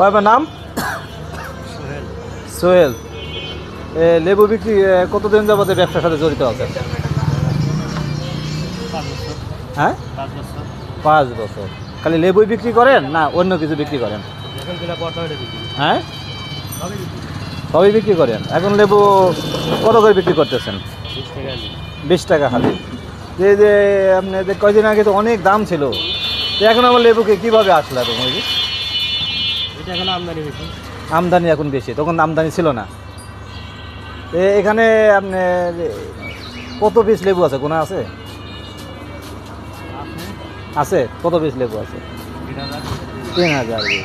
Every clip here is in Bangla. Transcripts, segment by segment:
আপনার নাম? সোহেল। লেবু বিক্রি কতদিন যাবত ব্যবসার সাথে জড়িত আছেন? হ্যাঁ, 5 বছর। খালি লেবুই বিক্রি করেন না অন্য কিছু বিক্রি করেন? হ্যাঁ, সবই বিক্রি করেন। এখন লেবু কত করে বিক্রি করতেছেন? 20 টাকা খালি। যে আপনাদের কয়দিন আগে তো অনেক দাম ছিল, তো এখন আমার লেবুকে কীভাবে আসলো এত? এটা এখন আমদানি বেশি। আমদানি এখন বেশি, তখন আমদানি ছিল না। এখানে আপনার কত পিস লেবু আছে? কোনো আছে? আছে কত পিস লেবু আছে? 3000 পিস।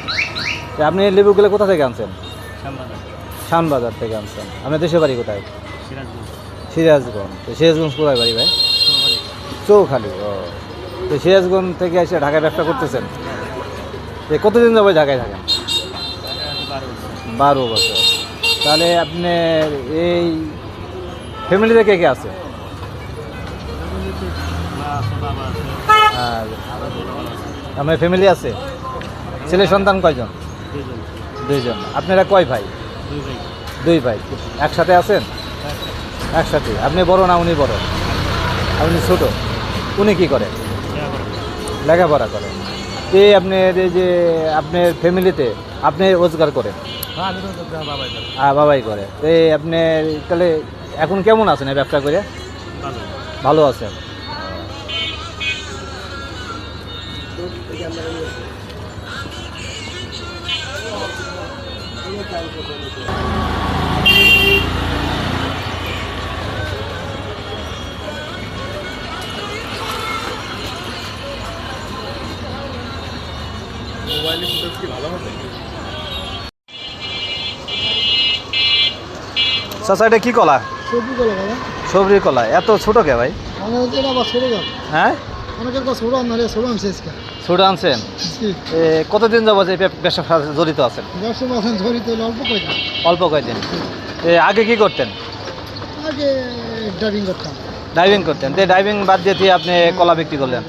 আপনি লেবুগুলো কোথা থেকে আনছেন? শ্যামবাজার থেকে আনছেন। আপনার দেশের বাড়ি কোথায়? সিরাজগঞ্জ। তো সিরাজগঞ্জ কোথায় বাড়ি ভাই? চৌখালি। ও, তো সিরাজগঞ্জ থেকে এসে ঢাকায় ব্যবসা করতেছেন? কতদিন যাবে ঢাকায় থাকেন? 12 বছর। তাহলে আপনার এই ফ্যামিলিতে কে কে আছে? আর আমার ফ্যামিলি আছে। ছেলে সন্তান কয়জন? 2জন। আপনারা কয় ভাই? 2 ভাই। একসাথে আছেন? একসাথে। আপনি বড় না উনি বড়? আপনি ছোট। উনি কি করেন? লেখাপড়া করেন। আপনার এই যে আপনার ফ্যামিলিতে আপনি রোজগার করেন? বাবাই করে। তো আপনি তাহলে এখন কেমন আছেন এই ব্যবসা করে? ভালো আছেন। চাচা, এটা কি কলা? সবজি কলা ভাই। সবজি কলা। এত ছোট কে ভাই? এটা আবার ছোট গাছ। হ্যাঁ, অনেকের কাছে ছোট আনলে ছোট আনছে আজকে। ছোট আনছেন? কতদিন যাবত এই ব্যবসার সাথে জড়িত আছেন? ব্যবসা আছেন জড়িত অল্প কয়দিন। অল্প কয়দিন। আগে কি করতেন? আগে ড্রাইভিং করতাম। ড্রাইভিং করতেন। ড্রাইভিং বাদ দিয়ে আপনি কলা বিক্রি করলেন।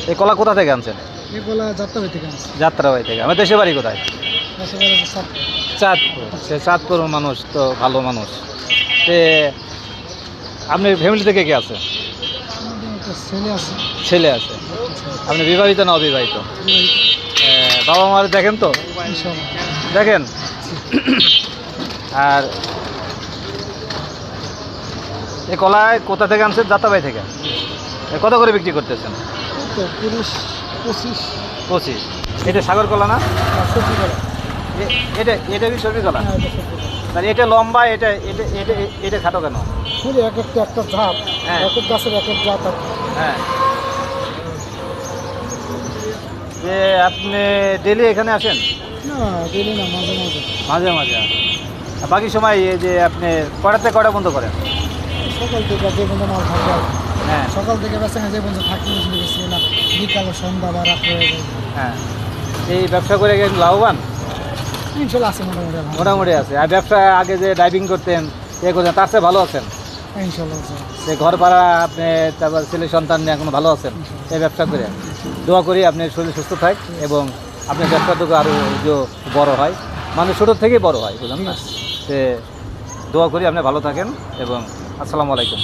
এই কলা কোথা থেকে আনছেন? এই কলা যাত্রাবাড়ি থেকে আনছি। যাত্রাবাড়ি থেকে। আমার দেশের বাড়ি কোথায়? চাঁদপুর। সে চাঁদপুর মানুষ তো ভালো মানুষ। আপনি ফ্যামিলি থেকে কে আছে? ছেলে আছে। ছেলে আছে। আপনি বিবাহিত না অবিবাহিত? বাবা মার দেখেন তো? দেখেন। আর এই কলায় কোথা থেকে আনছেন? যাত্রাবাড়ি থেকে। কত করে বিক্রি করতেছেন? 25। এটা সাগর কলা না? সবজি কলা। এটা কি সবজি কলা? তাহলে এটা লম্বা, এটা খাটো কেন? এক একটা জাত। হ্যাঁ, এক এক গাছের এক এক জাত। হ্যাঁ। যে আপনি ডেলি এখানে আসেন? না, ডেলি না, মাঝে মাঝে। মাঝে মাঝে। আর বাকি সময় এই যে আপনি কটা থেকে কটা বন্ধ করেন? সকাল থেকে যে পর্যন্ত মাল থাকে। হ্যাঁ, সকাল থেকে বেচা যে পর্যন্ত থাকতে বেশি না, বিকাল সন্ধ্যা বা রাত্রে হয়ে যায়। হ্যাঁ। এই ব্যবসা করে লাভবান? ইনশাল্লাহ আছে মোটামুটি। মোটামুটি আছে। আর ব্যবসা আগে যে ড্রাইভিং করতেন করতেন তার চেয়ে ভালো আছেন? ইনশাল্লাহ আছে। সে ঘর ভাড়া আপনি, তারপর ছেলে সন্তান নিয়ে এখন ভালো আছেন এই ব্যবসা করে? দোয়া করি আপনার শরীর সুস্থ থাক এবং আপনার ব্যবসাটুকু আরও বড় হয়। মানুষ ছোটোর থেকেই বড় হয়, বুঝলেন না? দোয়া করি আপনি ভালো থাকেন এবং আসসালামু আলাইকুম।